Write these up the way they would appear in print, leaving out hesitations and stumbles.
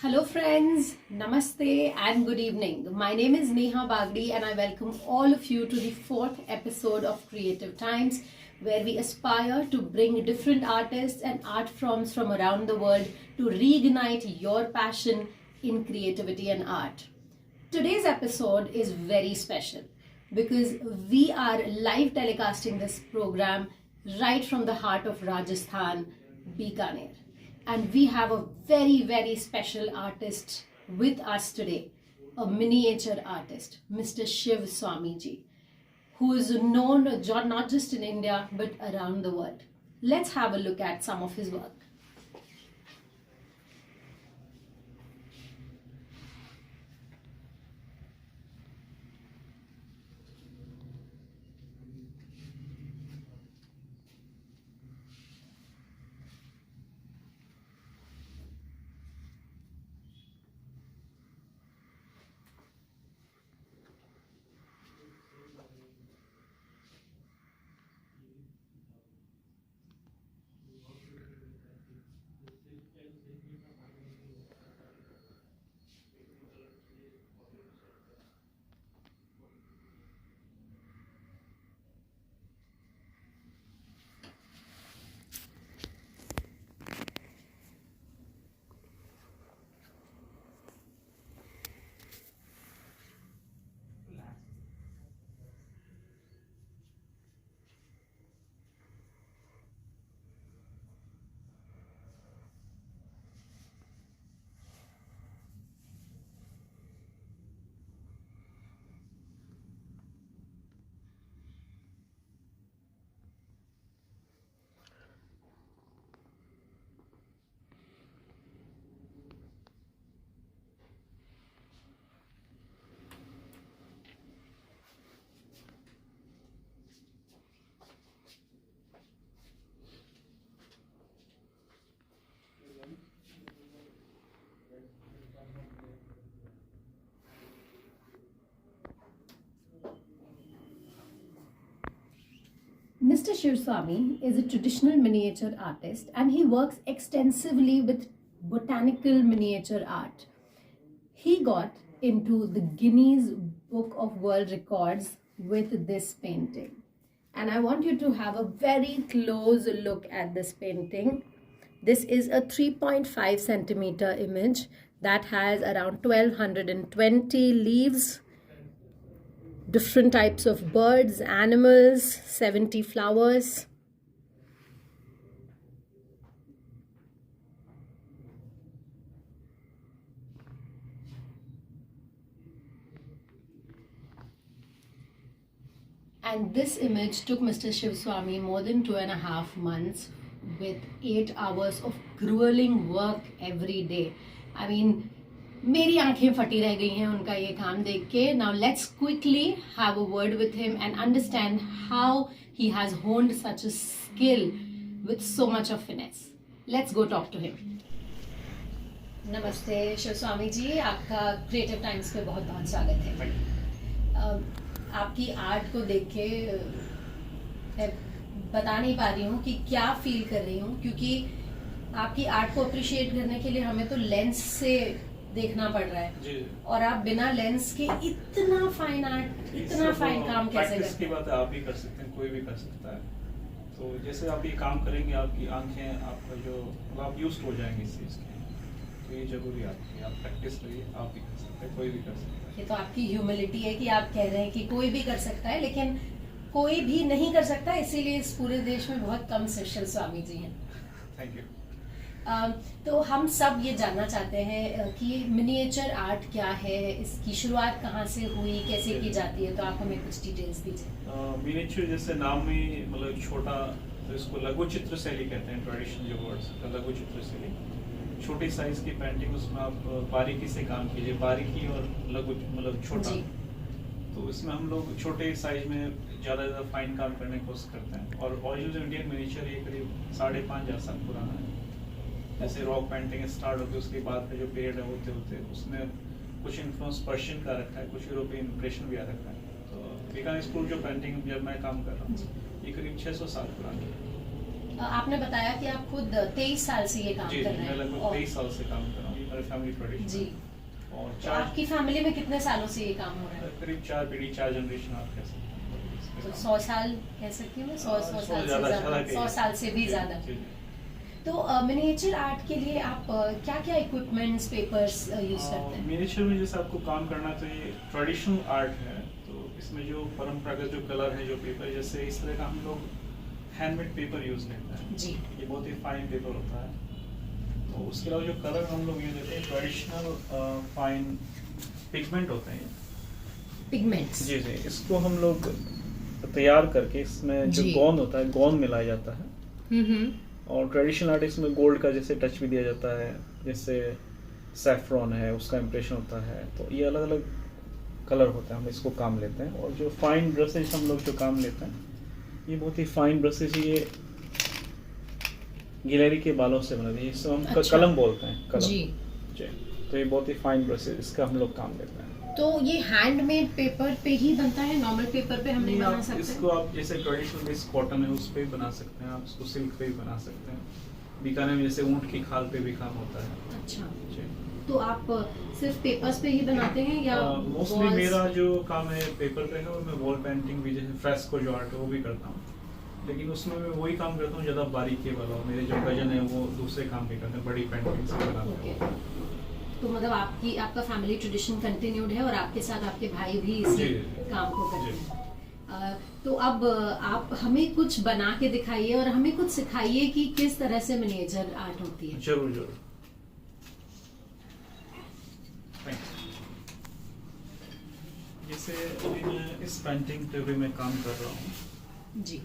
Hello friends, Namaste and good evening. My name is Neha Bagdi and I welcome all of you to the fourth episode of Creative Times, where we aspire to bring different artists and art forms from around the world to reignite your passion in creativity and art. Today's episode is very special because we are live telecasting this program right from the heart of Rajasthan, Bikaner. And we have a very special artist with us today, a miniature artist, Mr. Shiv Swamiji, who is known not just in India but around the world. Let's have a look at some of his work. Mr. Shivswamy is a traditional miniature artist and he works extensively with botanical miniature art. He got into the Guinness Book of World Records with this painting. And I want you to have a very close look at this painting. This is a 3.5 centimeter image that has around 1220 leaves, different types of birds, animals, 70 flowers. And this image took Mr. Shivswamy more than 2.5 months with 8 hours of grueling work every day. I mean, मेरी आंखें फटी रह गई हैं उनका ये काम देख के. Now let's quickly have a word with him and understand how he has honed such a skill with so much of finesse. Let's go talk to him. नमस्ते शिवस्वामी जी, आपका क्रिएटिव टाइम्स पे बहुत बहुत स्वागत है. आपकी आर्ट को देख के मैं बता नहीं पा रही हूँ कि क्या फील कर रही हूँ, क्योंकि आपकी आर्ट को अप्रिशिएट करने के लिए हमें तो लेंस से देखना पड़ रहा है और आप बिना लेंस के इतना फाइन आर्ट, इतना फाइन काम कैसे करते हैं? इसकी बात आप भी कर सकते हैं, कोई भी कर सकता है. तो जैसे आप ये काम करेंगे, आपकी आंखें, आपका जो आप यूज्ड हो जाएंगे इस चीज के, तो ये जरूरी है आप प्रैक्टिस करिए. आप भी कर सकते हैं, कोई भी कर सकता है. ये तो आपकी ह्यूमिलिटी है कि आप कह रहे हैं कि कोई भी कर सकता है, लेकिन कोई भी नहीं कर सकता, इसीलिए इस पूरे देश में बहुत कम शिवस्वामी जी हैं. Thank you. तो हम सब ये जानना चाहते हैं कि मिनिएचर आर्ट क्या है, इसकी शुरुआत कहाँ से हुई, कैसे की जाती है, तो आप हमें कुछ डिटेल्स दीजिए. मिनिएचर जैसे नाम में मतलब छोटा, तो इसको लघु चित्र शैली कहते हैं. ट्रेडिशनल जो वर्ड्स लघु चित्र शैली, छोटी साइज की पेंटिंग, उसमें आप बारीकी से काम कीजिए. बारीकी और लघु मतलब छोटा, तो इसमें हम लोग छोटे साइज में ज़्यादा फाइन काम करने की कोशिश करते हैं. और ओरिजिनल इंडियन मिनिएचर ये करीब 5,500 साल पुराना है. जैसे रॉक पेंटिंग स्टार्ट होती है, उसके बाद का जो पीरियड है होते होते उसमें कुछ इन्फ्लुएंस पर्शियन का रखा है, कुछ यूरोपियन इम्प्रेशन भी आ रखा है. तो बीकानेर स्कूल जो पेंटिंग जब मैं काम कर रहा हूँ, ये करीब 600 साल पुरानी है. आपने बताया कि आप खुद 23 साल से ये काम कर रहे हैं. मैं लगभग 23 साल से काम कर रहा हूँ. हमारे फैमिली ट्रेडिशन जी। और तो 4 आपकी फैमिली में कितने सालों से ये काम हो रहा है? करीब 4 पीढ़ी 4 जनरेशन आप कह सकते हैं इसमें तो काम। 100 साल कह सकती हूँ मैं, 100 100 साल से ज़्यादा ज़्यादा, कहिए। 100 साल से भी जी, ज़्यादा। जी, जी। तो मिनिएचर आर्ट के लिए आप क्या क्या इक्विपमेंट्स, पेपर्स यूज करते हैं? मिनिएचर में जैसे आपको काम करना चाहिए, ट्रेडिशनल आर्ट है तो इसमें जो परंपरागत जो कलर है, जो पेपर, जैसे इस तरह का हम लोग हैंडमेड पेपर यूज करते हैं। जी। ये बहुत ही फाइन पेपर होता है। तो उसके अलावा जो कलर हम लोग यूज करते हैं ट्रेडिशनल फाइन पिगमेंट होते हैं। पिगमेंट्स। जी जी, इसको हम लोग तैयार करके इसमें जो जी। गोंद होता है, गोंद मिलाया जाता है। हम्म। और ट्रेडिशनल आर्टिस्ट में गोल्ड का जैसे टच भी दिया जाता है, जैसे सैफ्रॉन है उसका इम्प्रेशन होता है। तो ये अलग अलग कलर होता है, हम इसको काम लेते हैं। और जो फाइन ब्रशेज हम लोग जो काम लेते हैं, ये बहुत ही फाइन ब्रशेज, ये गिलहरी के बालों से बनाते हैं, इसको हम अच्छा। कलम बोलते हैं, कलम। जी। जी, तो ये बहुत ही फाइन ब्रशेज, इसका हम लोग काम लेते हैं। तो ये हैंडमेड पेपर पे ही बनता है, नॉर्मल पेपर पे हम नहीं बना आप सकते? इसको आप जैसे ट्रेडिशनल बेस कॉटन है उस पे भी बना सकते हैं, आप इसको सिल्क पे भी बना सकते हैं। बीकानेर में जैसे ऊंट की खाल पे भी काम होता है। अच्छा। जी। तो आप सिर्फ पेपर्स पे ही बनाते हैं या मोस्टली walls? मेरा जो काम है पेपर पे है, और मैं वॉल पेंटिंग भी जैसे फ्रेस्को जो आर्ट है वो भी करता हूँ। लेकिन उसमें मैं वही काम करता हूँ ज़्यादा बारीकी वाला। मेरे जो कजन है वो दूसरे काम भी करते हैं, बड़ी पेंटिंग्स भी बनाते हैं। ओके। तो मतलब आपका फैमिली ट्रेडिशन कंटिन्यूड है और आपके साथ आपके भाई भी इसी जी। काम को करते जी। हैं। तो अब आप हमें कुछ बना के दिखाइए और हमें कुछ सिखाइए कि किस तरह से मिनिएचर आर्ट होती है। जरूर जरूर। Thanks. जैसे अभी मैं इस पेंटिंग पे भी मैं काम कर रहा हूँ। जी।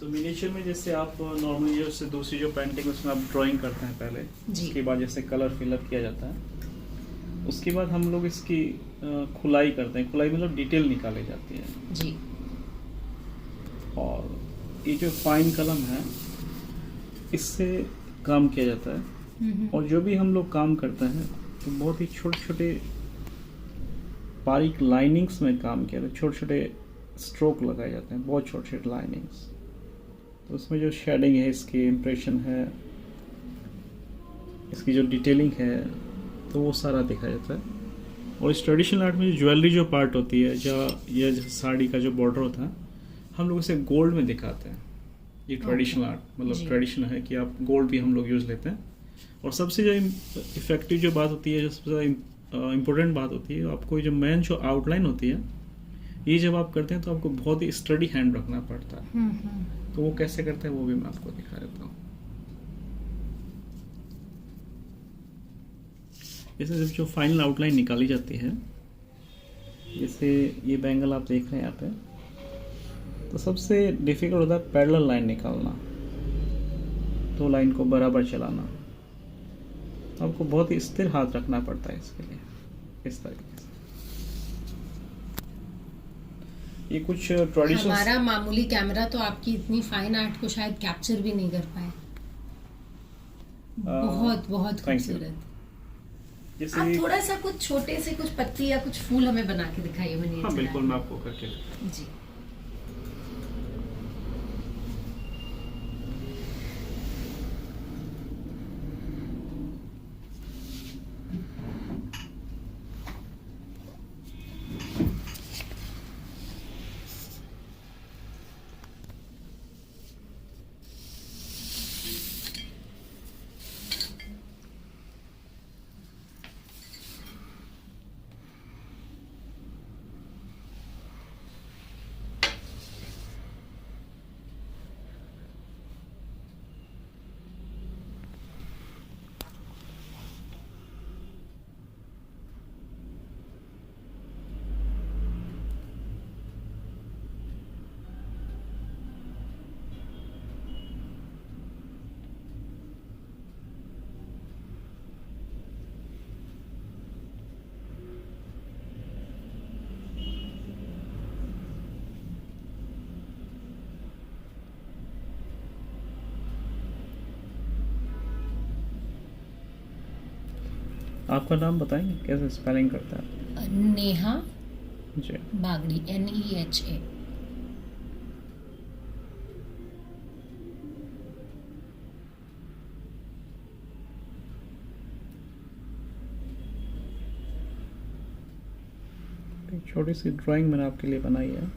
तो मिनिएचर में जैसे आप नॉर्मली जैसे दूसरी जो पेंटिंग उसमें आप ड्राइंग करते हैं पहले, जी। उसके बाद जैसे कलर फिलअप किया जाता है, उसके बाद हम लोग इसकी खुलाई करते हैं। खुलाई मतलब डिटेल निकाली जाती है। जी। और ये जो फाइन कलम है इससे काम किया जाता है। और जो भी हम लोग काम करते हैं तो बहुत ही छोटे छोटे बारीक लाइनिंग्स में काम किया जाता है, छोटे छोटे स्ट्रोक लगाए जाते हैं, बहुत छोटे छोटे लाइनिंग्स। तो उसमें जो शेडिंग है, इसकी इम्प्रेशन है, इसकी जो डिटेलिंग है, तो वो सारा दिखाया जाता है। और इस ट्रेडिशनल आर्ट में जो ज्वेलरी जो पार्ट होती है, या जैसे साड़ी का जो बॉर्डर होता है, हम लोग इसे गोल्ड में दिखाते हैं। ये ट्रेडिशनल आर्ट मतलब ट्रेडिशन है कि आप गोल्ड भी हम लोग यूज़ लेते हैं। और सबसे जो इफेक्टिव जो बात होती है, जो सबसे ज़्यादा इम्पोर्टेंट बात होती है, आपको जो मेन जो आउटलाइन होती है, ये जब आप करते हैं तो आपको बहुत ही स्टडी हैंड रखना पड़ता है। तो वो कैसे करते हैं वो भी मैं आपको दिखा देता हूँ। जैसे जब जो फाइनल आउटलाइन निकाली जाती है, जैसे ये बैंगल आप देख रहे हैं यहाँ पे, तो सबसे डिफिकल्ट होता है पैरेलल लाइन निकालना, तो लाइन को बराबर चलाना। आपको बहुत ही स्थिर हाथ रखना पड़ता है इसके लिए, इस तरीके से। ये कुछ ट्रेडिशनल, हमारा मामूली कैमरा तो आपकी इतनी फाइन आर्ट को शायद कैप्चर भी नहीं कर पाए। बहुत बहुत खूबसूरत। जैसे आप थोड़ा सा कुछ छोटे से कुछ पत्ती या कुछ फूल हमें बना के दिखाइए मिनिएचर। हाँ बिल्कुल, मैं आपको करके जी। आपका नाम बताएंगे कैसे स्पेलिंग करता है? नेहा जी। बागड़ी, NEHA। छोटी सी ड्राइंग मैंने आपके लिए बनाई है।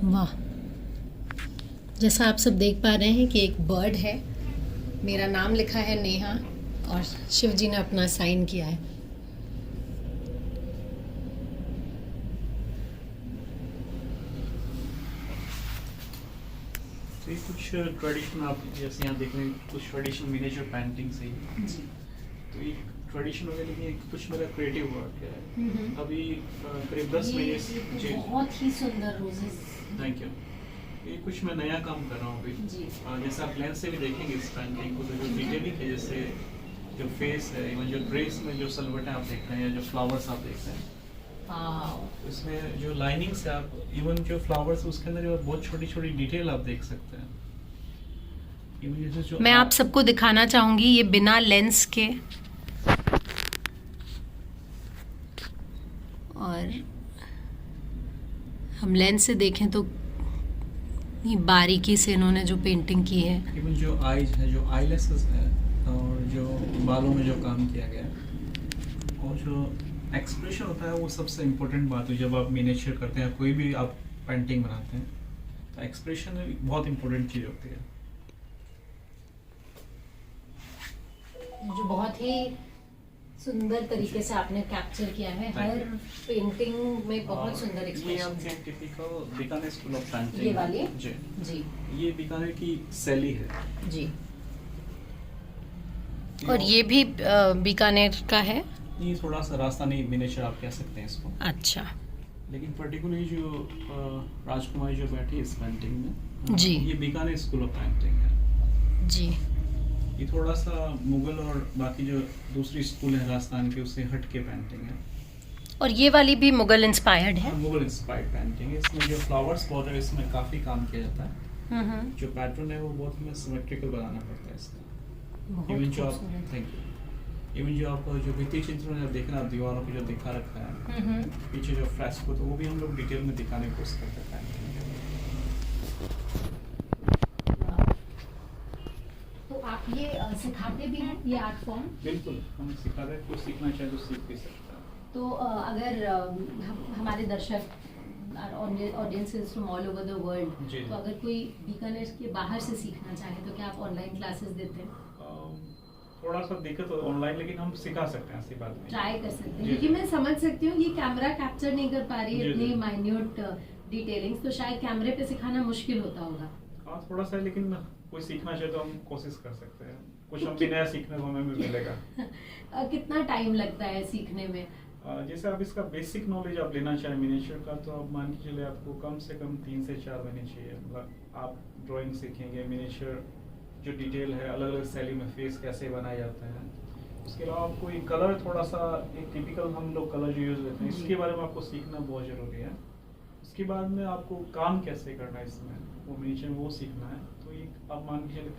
वाह, जैसा आप सब देख पा रहे हैं कि एक बर्ड है, मेरा नाम लिखा है नेहा और शिव जी ने अपना साइन किया है। तो ये कुछ ट्रेडिशन आप जैसे यहाँ देख रहे हैं, कुछ ट्रेडिशनल मिनिएचर पेंटिंग से ही। जी। तो ये ट्रेडिशन वगैरह लेकिन ये कुछ मेरा क्रिएटिव वर्क है। अभी करीब 10 ये महीने तो जी बहुत ही सुंदर रोजेस। Thank you. ये कुछ मैं नया काम कर रहा हूँ अभी। जी। जैसे आप लेंस से भी देखेंगे इस पेंटिंग को, तो जो डिटेलिंग है, जैसे जो फेस है, इवन जो ड्रेस में जो सलवटें आप देख रहे हैं या जो फ्लावर्स आप देख रहे हैं, वाह। इसमें जो लाइनिंग्स है, आप इवन जो फ्लावर्स उसके अंदर जो बहुत छोटी छोटी डिटेल आप देख सकते हैं। इवन जैसे जो मैं आप सबको दिखाना चाहूंगी ये बिना लेंस के, और हम लेंस से देखें तो ये बारीकी से इन्होंने जो पेंटिंग की है। इवन जो आईज है, जो आईलेसेस है, और जो बालों में जो काम किया गया है, और जो एक्सप्रेशन होता है, वो सबसे इम्पोर्टेंट बात है। जब आप मिनिएचर करते हैं, कोई भी आप पेंटिंग बनाते हैं, तो एक्सप्रेशन बहुत इम्पोर्टेंट चीज़ होती है। जो बहुत ही सुंदर तरीके से आपने कैप्चर किया है, हर पेंटिंग में बहुत सुंदर ये एक्सप्रेशन हम है। Typical Bikaner school of painting, ये वाली? जी जी ये बीकानेर की शैली है जी। और ये भी बीकानेर का है? ये थोड़ा सा राजस्थानी मिनिएचर आप कह सकते हैं इसको। अच्छा लेकिन पर्टिकुलरली जो राजकुमारी जो बैठी है इस पेंटिंग में, जी। ये बीकानेर स्कूल ऑफ पेंटिंग है जी। ये थोड़ा सा मुगल और बाकी जो दूसरी स्कूल है राजस्थान के, उससे हट के पेंटिंग है। और ये वाली भी मुगल इंस्पायर्ड है? मुगल इंस्पायर्ड पेंटिंग है। इसमें जो फ्लावर्स बॉर्डर, इसमें काफ़ी काम किया जाता है। जो पैटर्न है वो बहुत हमें सिमेट्रिकल बनाना पड़ता है इसका। इवन जो आप थैंक यू, इवन जो आप जो भित्ति चित्र में देख रहे हैं, आप दीवारों पे जो दिखा रखा है, पीछे जो फ्रेस्को, तो वो भी हम लोग डिटेल में दिखाने की कोशिश करते हैं। तो आप ये सिखाते भी हैं ये आर्ट फॉर्म? बिल्कुल, हम सिखाते हैं। कुछ सीखना चाहे तो सीख भी सकता है। तो अगर हमारे दर्शक audiences from all over the world, जी। तो अगर कोई बीकानेर के बाहर से सीखना चाहे तो क्या आप ऑनलाइन क्लासेस देते हैं? थोड़ा सा दिक्कत तो ऑनलाइन, लेकिन हम सिखा सकते हैं, ऐसी बात नहीं। ट्राई कर सकते हैं, जी, क्योंकि जी। मैं समझ सकती हूँ ये कैमरा कैप्चर नहीं कर पा रही है जी, इतनी जी। माइन्यूट डिटेलिंग्स, तो शायद कैमरे पे सिखाना मुश्किल होता होगा। हाँ थोड़ा सा, लेकिन कोई सीखना चाहे तो हम कोशिश कर सकते हैं। कुछ हम भी नया सीखने को हमें भी मिलेगा। कितना टाइम लगता है सीखने में? जैसे आप इसका बेसिक नॉलेज आप लेना चाहें मिनिएचर का, तो आप मान के चलिए आपको कम से कम 3 से 4 महीने चाहिए। मतलब आप ड्राइंग सीखेंगे, मिनिएचर जो डिटेल है, अलग अलग शैली में फेस कैसे बनाया जाता है। उसके अलावा आपको एक कलर, थोड़ा सा एक टिपिकल हम लोग कलर जो यूज़ करते हैं, इसके बारे में आपको सीखना बहुत ज़रूरी है। उसके बाद में आपको काम कैसे करना है इसमें, वो मिनिएचर में वो सीखना है। तो ये आप मान के चलिए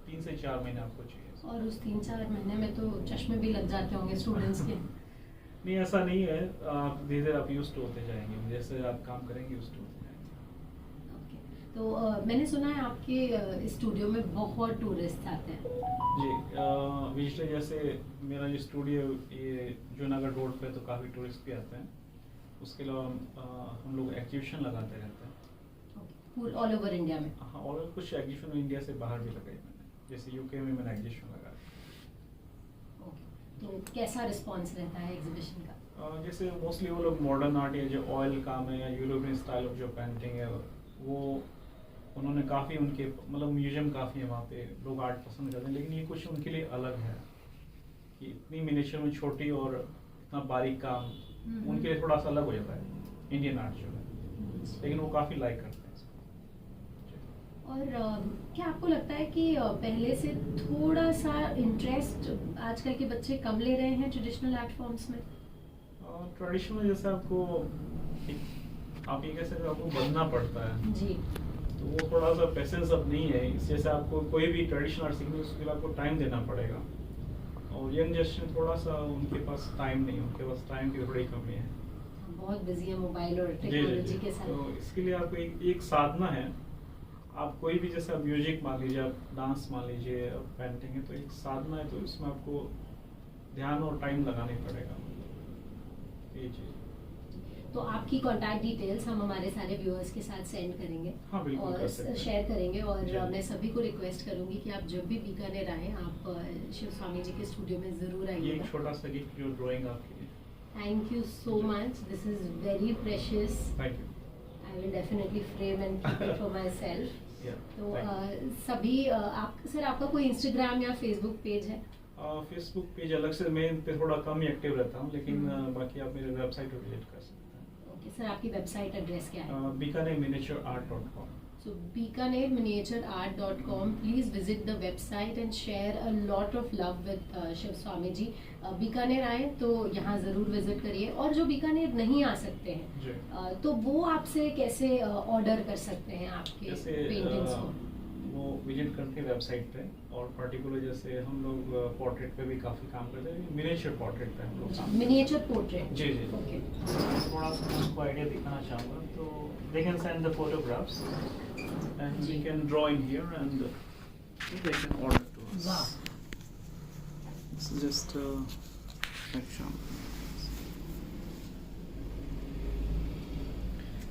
3 से 4 महीने आपको चाहिए। और उस 3-4 महीने में तो चश्मे भी लग जाते होंगे स्टूडेंट्स के। नहीं, ऐसा नहीं है। आप धीरे धीरे आप यूज्ड होते जाएंगे, जैसे आप काम करेंगे यूज्ड होते जाएंगे। ओके। तो मैंने सुना है आपके स्टूडियो में बहुत टूरिस्ट आते हैं। जी, विजिटर जैसे मेरा जो स्टूडियो ये जूनागढ़ रोड पे, तो काफ़ी टूरिस्ट भी आते हैं। उसके अलावा हम लोग एग्जीबिशन लगाते रहते हैं ऑल ओवर इंडिया में? हाँ, और कुछ एग्जीबिशन इंडिया से बाहर भी लगाई मैंने, जैसे यूके में मैंने एग्जीबिशन लगाया। तो कैसा रिस्पांस रहता है एग्जीबिशन का? जैसे मोस्टली वो लोग मॉडर्न आर्ट या जो ऑयल काम है या यूरोपियन स्टाइल ऑफ जो पेंटिंग है, वो उन्होंने काफ़ी उनके मतलब म्यूजियम काफ़ी है वहाँ पे, लोग आर्ट पसंद करते हैं। लेकिन ये कुछ उनके लिए अलग है कि इतनी मिनिएचर में छोटी और इतना बारीक काम उनके लिए थोड़ा सा अलग हो जाता है इंडियन आर्ट जो है, लेकिन वो काफ़ी लाइक करते हैं। और क्या आपको लगता है कि पहले से थोड़ा सा इंटरेस्ट आजकल के बच्चे कम ले रहे हैं ट्रेडिशनल आर्ट फॉर्म्स में? ट्रेडिशनल जैसे आपको आप ये कह सकते हो, आपको बनना पड़ता है जी, तो वो थोड़ा सा पेशेंस अब नहीं है। इस जैसे आपको कोई भी ट्रेडिशनल आर्ट सीखने उसके लिए आपको टाइम देना पड़ेगा, और यंग जनरेशन थोड़ा सा उनके पास टाइम नहीं है, उनके पास टाइम की थोड़ी कमी है। बहुत बिजी है मोबाइल और जी, टेक्नोलॉजी के साथ। तो इसके लिए आपको एक साधना है। आप कोई भी, जैसे आप म्यूजिक मान लीजिए, आप डांस मान लीजिए, पेंटिंग है, तो एक साधना है, तो इसमें आपको ध्यान और टाइम लगाना ही पड़ेगा, ये चीज। तो आपकी कांटेक्ट डिटेल्स हम हमारे सारे व्यूअर्स के साथ सेंड करेंगे, हाँ, बिल्कुल कर और सकते हैं। शेयर करेंगे। और जी। मैं सभी को रिक्वेस्ट करूंगी कि आप जब भी बीकानेर आए, आप शिव स्वामी जी के स्टूडियो में जरूर ये एक आइएगा। छोटा सा गिफ्ट जो ड्राइंग आपके लिए। Thank you so much, this is very precious. Thank you. I will definitely frame and keep it for my self. या तो सभी आप सर, आपका कोई इंस्टाग्राम या फेसबुक पेज है? फेसबुक पेज अलग से, मैं इन पे थोड़ा कम ही एक्टिव रहता हूँ, लेकिन बाकी आप मेरे वेबसाइट पर विजिट कर सकते हैं। ओके सर, आपकी वेबसाइट एड्रेस क्या है? BikanerMiniatureArt.com। So BikanerMiniatureArt.com. Please visit the website and share a lot of love with Shiv Swami ji. Bikaner आए तो यहाँ ज़रूर विजिट करिए, और जो बीकानेर नहीं आ सकते हैं जी। तो वो आपसे कैसे ऑर्डर कर सकते हैं आपके जैसे पेंटिंग्स को? वो विजिट करके वेबसाइट पे, और पर्टिकुलर जैसे हम लोग पोर्ट्रेट पे भी काफ़ी काम करते हैं, मिनिएचर पोर्ट्रेट पे हम लोग काम मिनिएचर पोर्ट्रेट। जी जी। ओके। थोड़ा सा मैं आपको आइडिया दिखाना चाहूँगा, तो they can send the photographs and we can draw in here and they can order to us. वाह। This is just example.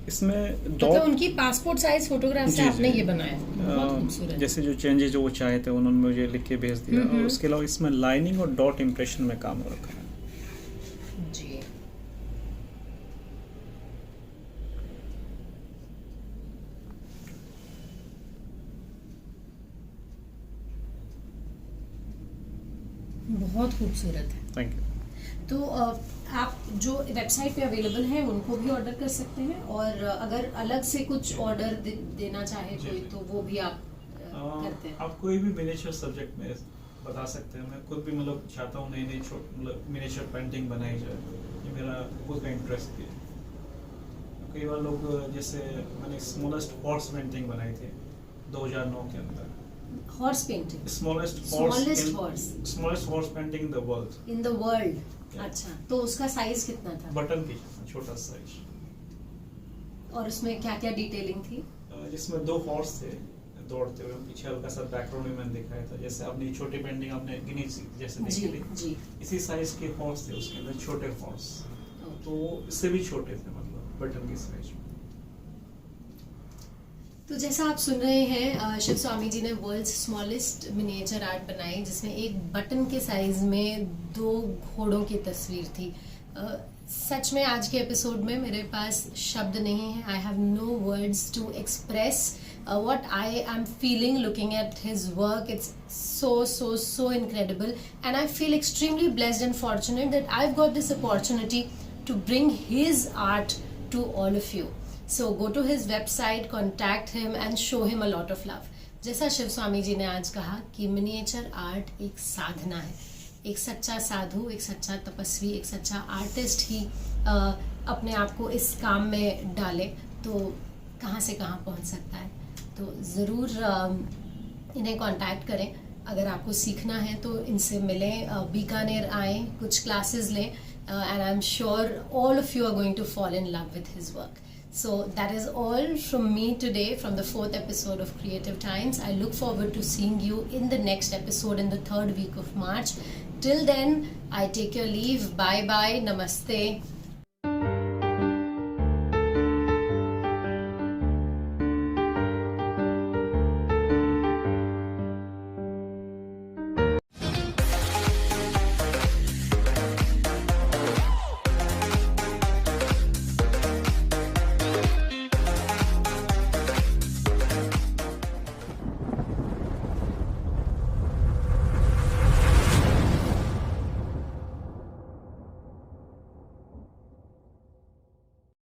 इसमें मतलब उनकी पासपोर्ट साइज फोटोग्राफ से जी, आपने जी। ये बनाया, बहुत खूबसूरत। जैसे जो चेंजेस जो वो चाहे थे उन्होंने मुझे लिख के भेज दिया, और उसके अलावा इसमें लाइनिंग और डॉट इम्प्रेशन में काम हो रखा है। जी। बहुत खूबसूरत है। Thank you. तो आप जो वेबसाइट पे अवेलेबल है उनको भी ऑर्डर कर सकते हैं, और अगर अलग से कुछ ऑर्डर देना चाहे जी, कोई, जी। तो वो भी आप करते हैं? आप कोई भी मिनिएचर सब्जेक्ट में बता सकते हैं। मैं खुद भी मतलब चाहता हूँ नई नई मतलब मिनिएचर पेंटिंग बनाई जाए, ये मेरा खुद का इंटरेस्ट भी है। कई बार लोग, जैसे मैंने स्मॉलेस्ट हॉर्स पेंटिंग बनाई थी 2009 के अंदर। Horse painting? Smallest Smallest horse painting in the world. In the world? Yeah. अच्छा, तो उसका साइज कितना था? बटन की छोटा साइज, और उसमें क्या क्या डिटेलिंग थी? जिसमें 2 हॉर्स थे दौड़ते हुए, पीछे हल्का सा बैकग्राउंड में मैंने दिखाया था। जैसे आपने छोटी पेंटिंग आपने गिनी जैसे जी देखी थी, जी। इसी साइज के हॉर्स थे उसके अंदर, छोटे हॉर्स, तो इससे भी छोटे थे, मतलब बटन की साइज। तो जैसा आप सुन रहे हैं, शिव स्वामी जी ने वर्ल्ड्स स्मॉलेस्ट मिनिएचर आर्ट बनाई, जिसमें एक बटन के साइज में 2 घोड़ों की तस्वीर थी। सच में आज के एपिसोड में मेरे पास शब्द नहीं है। I have no words to express what I am feeling looking at his work. It's so incredible, and I feel extremely blessed and fortunate that I've got this opportunity to bring his art to all of you. So go to his website, contact him and show him a lot of love. जैसा शिव स्वामी जी ने आज कहा कि miniature art एक साधना है। एक सच्चा साधु, एक सच्चा तपस्वी, एक सच्चा आर्टिस्ट ही अपने आप को इस काम में डाले तो कहाँ से कहाँ पहुँच सकता है। तो ज़रूर इन्हें कांटेक्ट करें। अगर आपको सीखना है तो इनसे मिलें, बीकानेर आएँ, कुछ क्लासेस लें, and I'm sure all of you are going to fall in love with his work. So that is all from me today, from the 4th episode of Creative Times. I look forward to seeing you in the next episode in the 3rd week of March. Till then, I take your leave. Bye bye. Namaste.